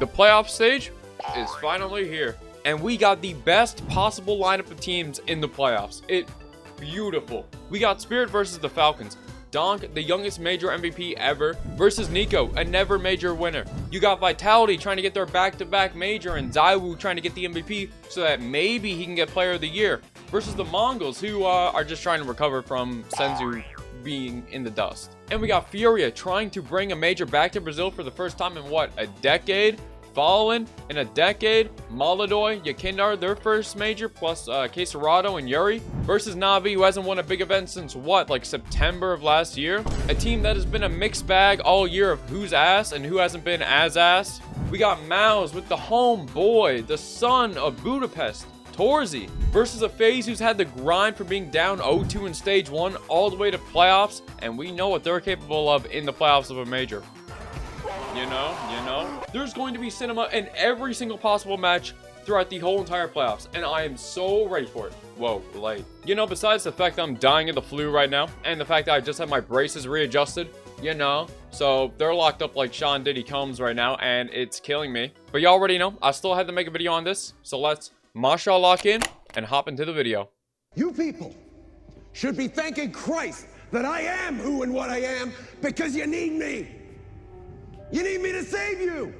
The playoff stage is finally here. And we got the best possible lineup of teams in the playoffs. Beautiful. We got Spirit versus the Falcons. Donk, the youngest major MVP ever, versus Nico, a never major winner. You got Vitality trying to get their back-to-back major, and Zaiwu trying to get the MVP so that maybe he can get Player of the Year, versus the MongolZ, who are just trying to recover from Senzu being in the dust. And we got Furia trying to bring a major back to Brazil for the first time in what, a decade? Fallen in a decade. Maladoy, Yakindar, their first major, plus Quesarado and Yuri, versus Navi, who hasn't won a big event since what, like September of last year. A team that has been a mixed bag all year of who's ass and who hasn't been as ass. We got MOUZ with the homeboy, the son of Budapest, Torzi, versus a FaZe who's had the grind from being down 0-2 in stage 1 all the way to playoffs, and we know what they're capable of in the playoffs of a major. You know, there's going to be cinema in every single possible match throughout the whole entire playoffs, and I am so ready for it. Whoa, late. You know, besides the fact that I'm dying of the flu right now, and the fact that I just had my braces readjusted, you know, so they're locked up like Sean Diddy Combs right now, and it's killing me. But you already know, I still had to make a video on this, so let's masha lock in and hop into the video. You people should be thanking Christ that I am who and what I am, because you need me. You need me to save you!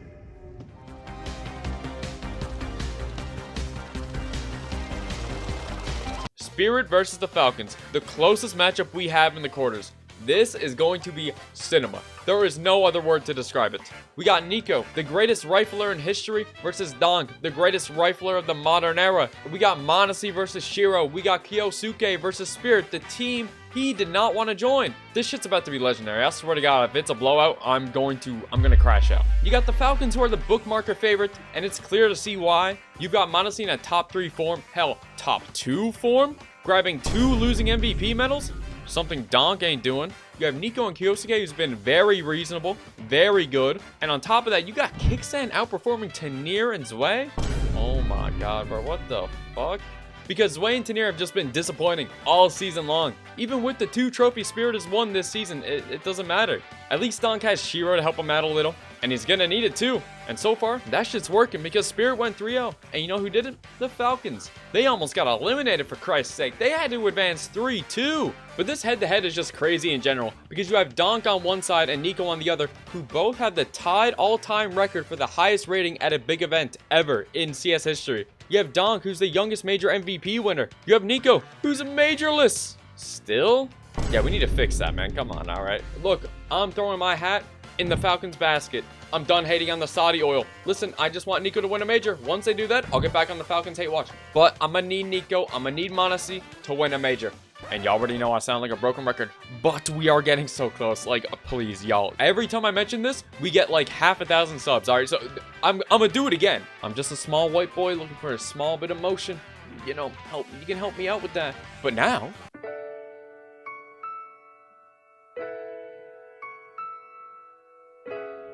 Spirit versus the Falcons, the closest matchup we have in the quarters. This is going to be cinema. There is no other word to describe it. We got Nico, the greatest rifler in history, versus Donk, the greatest rifler of the modern era. We got MongolZ versus Shiro. We got Kyosuke versus Spirit, the team he did not want to join. This shit's about to be legendary. I swear to God, if it's a blowout, I'm gonna crash out. You got the Falcons, who are the bookmarker favorite, and it's clear to see why. You've got MongolZ in a top 3 form, hell, top 2 form, grabbing 2 losing MVP medals, something Donk ain't doing. You have Nico and Kyosuke, who's been very reasonable, very good, and on top of that, you got Kickstand outperforming Tanir and Zwei. Oh my God, bro, what the fuck? Because Zwei and Tanir have just been disappointing all season long. Even with the 2 trophies Spirit has won this season, it doesn't matter. At least Donk has Shiro to help him out a little, and he's gonna need it too. And so far, that shit's working because Spirit went 3-0. And you know who didn't? The Falcons. They almost got eliminated, for Christ's sake. They had to advance 3-2. But this head-to-head is just crazy in general, because you have Donk on one side and Nico on the other, who both have the tied all-time record for the highest rating at a big event ever in CS history. You have Donk, who's the youngest major MVP winner. You have Nico, who's a majorless. Still? Yeah, we need to fix that, man. Come on, all right? Look, I'm throwing my hat in the Falcons basket. I'm done hating on the Saudi oil. Listen, I just want Nico to win a major. Once they do that, I'll get back on the Falcons hate watch. But I'm gonna need Nico, I'm gonna need MongolZ to win a major. And y'all already know I sound like a broken record, but we are getting so close. Like, please, y'all. Every time I mention this, we get like half a thousand subs. All right, so I'm gonna do it again. I'm just a small white boy looking for a small bit of motion. You know, you can help me out with that. But now,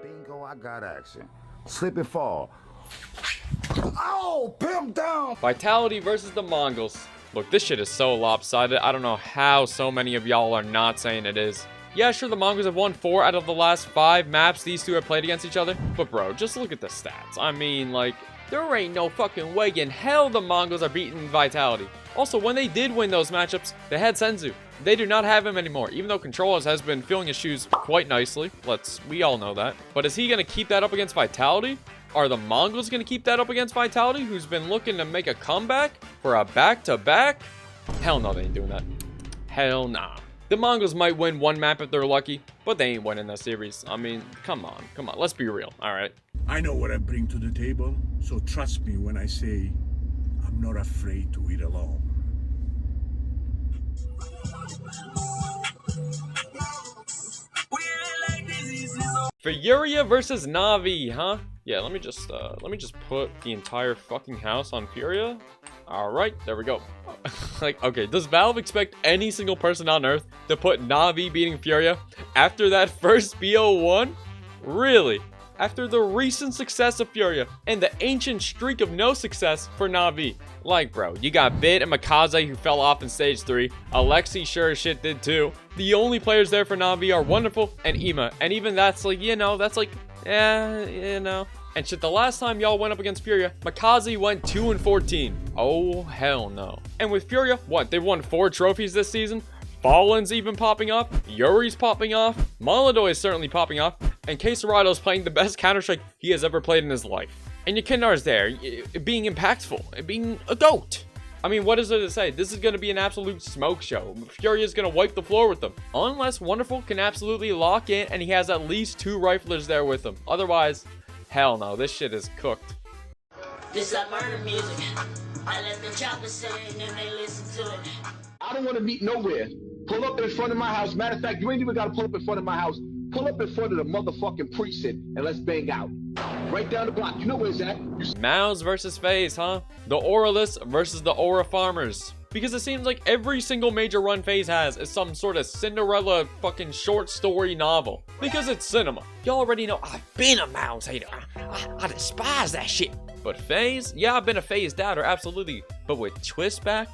bingo, I got action. Slip and fall. Oh, pimp down. Vitality versus the MongolZ. Look, this shit is so lopsided. I don't know how so many of y'all are not saying it is. Yeah, sure, the MongolZ have won 4 out of the last 5 maps these two have played against each other. But bro, just look at the stats. I mean, like, there ain't no fucking way in hell the MongolZ are beating Vitality. Also, when they did win those matchups, they had Senzu. They do not have him anymore, even though Controllers has been filling his shoes quite nicely. We all know that. But is he going to keep that up against Vitality? Are the MongolZ going to keep that up against Vitality, who's been looking to make a comeback for a back-to-back? Hell no, they ain't doing that. Hell nah. The MongolZ might win 1 map if they're lucky, but they ain't winning that series. I mean, come on. Let's be real, all right? I know what I bring to the table, so trust me when I say I'm not afraid to eat alone. FURIA versus Navi, huh? Yeah, let me just put the entire fucking house on FURIA. All right, there we go. Like, okay, does Valve expect any single person on Earth to put Navi beating FURIA after that first BO1? Really? After the recent success of FURIA and the ancient streak of no success for Navi? Like, bro, you got Bit and MongolZ who fell off in stage 3. Alexi sure as shit did too. The only players there for Navi are Wonderful and Ima. And even that's like, you know, that's like, yeah, you know. And shit, the last time y'all went up against Furia, MongolZ went 2-14. Oh, hell no. And with Furia, what? They won 4 trophies this season? Fallen's even popping off. Yuri's popping off. Molodoi is certainly popping off. And Quesarado's playing the best Counter-Strike he has ever played in his life. And Yakindar's there, being impactful, being a GOAT. I mean, what is there to say? This is going to be an absolute smoke show. Furia is going to wipe the floor with them. Unless Wonderful can absolutely lock in and he has at least 2 riflers there with him. Otherwise, hell no, this shit is cooked. This is murder music. I let the choppers sing and they listen to it. I don't want to meet nowhere. Pull up in front of my house. Matter of fact, you ain't even got to pull up in front of my house. Pull up in front of the motherfucking precinct and let's bang out. Right down the block. You know where it's at. MOUZ versus Faze, huh? The Auralists versus the Aura Farmers. Because it seems like every single major run Faze has is some sort of Cinderella fucking short story novel. Because it's cinema. Y'all already know I've been a MOUZ hater. I despise that shit. But Faze? Yeah, I've been a Faze doubter, absolutely. But with Twistback,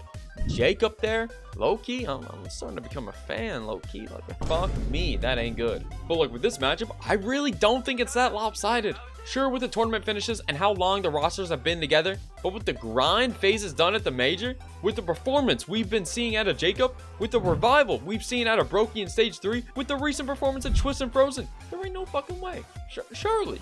Jacob there, low-key, I'm starting to become a fan, low-key. Like, fuck me, that ain't good. But look, with this matchup, I really don't think it's that lopsided. Sure, with the tournament finishes and how long the rosters have been together, but with the grind Faze has done at the major, with the performance we've been seeing out of Jacob, with the revival we've seen out of Brokey in Stage 3, with the recent performance of Twist and Frozen, there ain't no fucking way. Surely,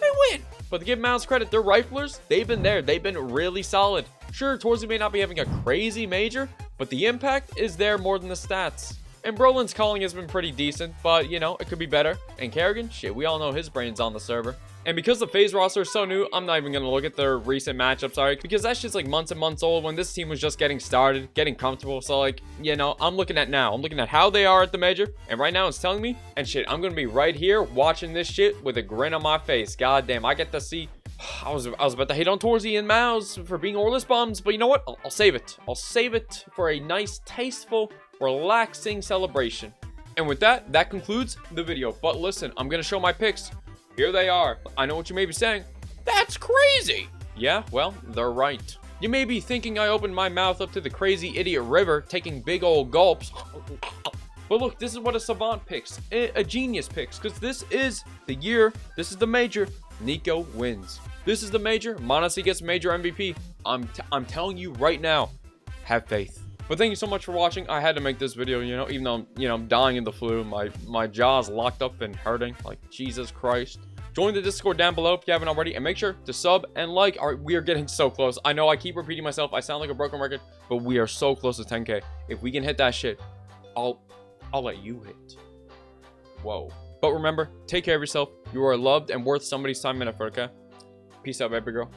they win. But to give MOUZ credit, their riflers, they've been there. They've been really solid. Sure, Torzy may not be having a crazy major, but the impact is there more than the stats. And Brolin's calling has been pretty decent, but, you know, it could be better. And Kerrigan, shit, we all know his brain's on the server. And because the Faze roster is so new, I'm not even going to look at their recent matchups, sorry, because that's just like months and months old when this team was just getting started, getting comfortable. So, like, you know, I'm looking at now. I'm looking at how they are at the major, and right now it's telling me, and shit, I'm going to be right here watching this shit with a grin on my face. God damn, I get to see... I was about to hate on Torzy and MOUZ for being Orless bombs, but you know what? I'll save it. I'll save it for a nice, tasteful, relaxing celebration. And with that, that concludes the video. But listen, I'm going to show my picks. Here they are. I know what you may be saying. That's crazy. Yeah, well, they're right. You may be thinking I opened my mouth up to the crazy idiot river, taking big old gulps. But look, this is what a savant picks. A genius picks. Because this is the year. This is the major. Nico wins. This is the major. MongolZ gets major MVP. I'm telling you right now. Have faith. But thank you so much for watching. I had to make this video, you know, even though I'm dying in the flu. My jaw's locked up and hurting. Like, Jesus Christ. Join the Discord down below if you haven't already. And make sure to sub and like. We are getting so close. I know I keep repeating myself. I sound like a broken record. But we are so close to 10K. If we can hit that shit, I'll let you hit. Whoa. But remember, take care of yourself. You are loved and worth somebody's time and effort, okay? Peace out, baby girl.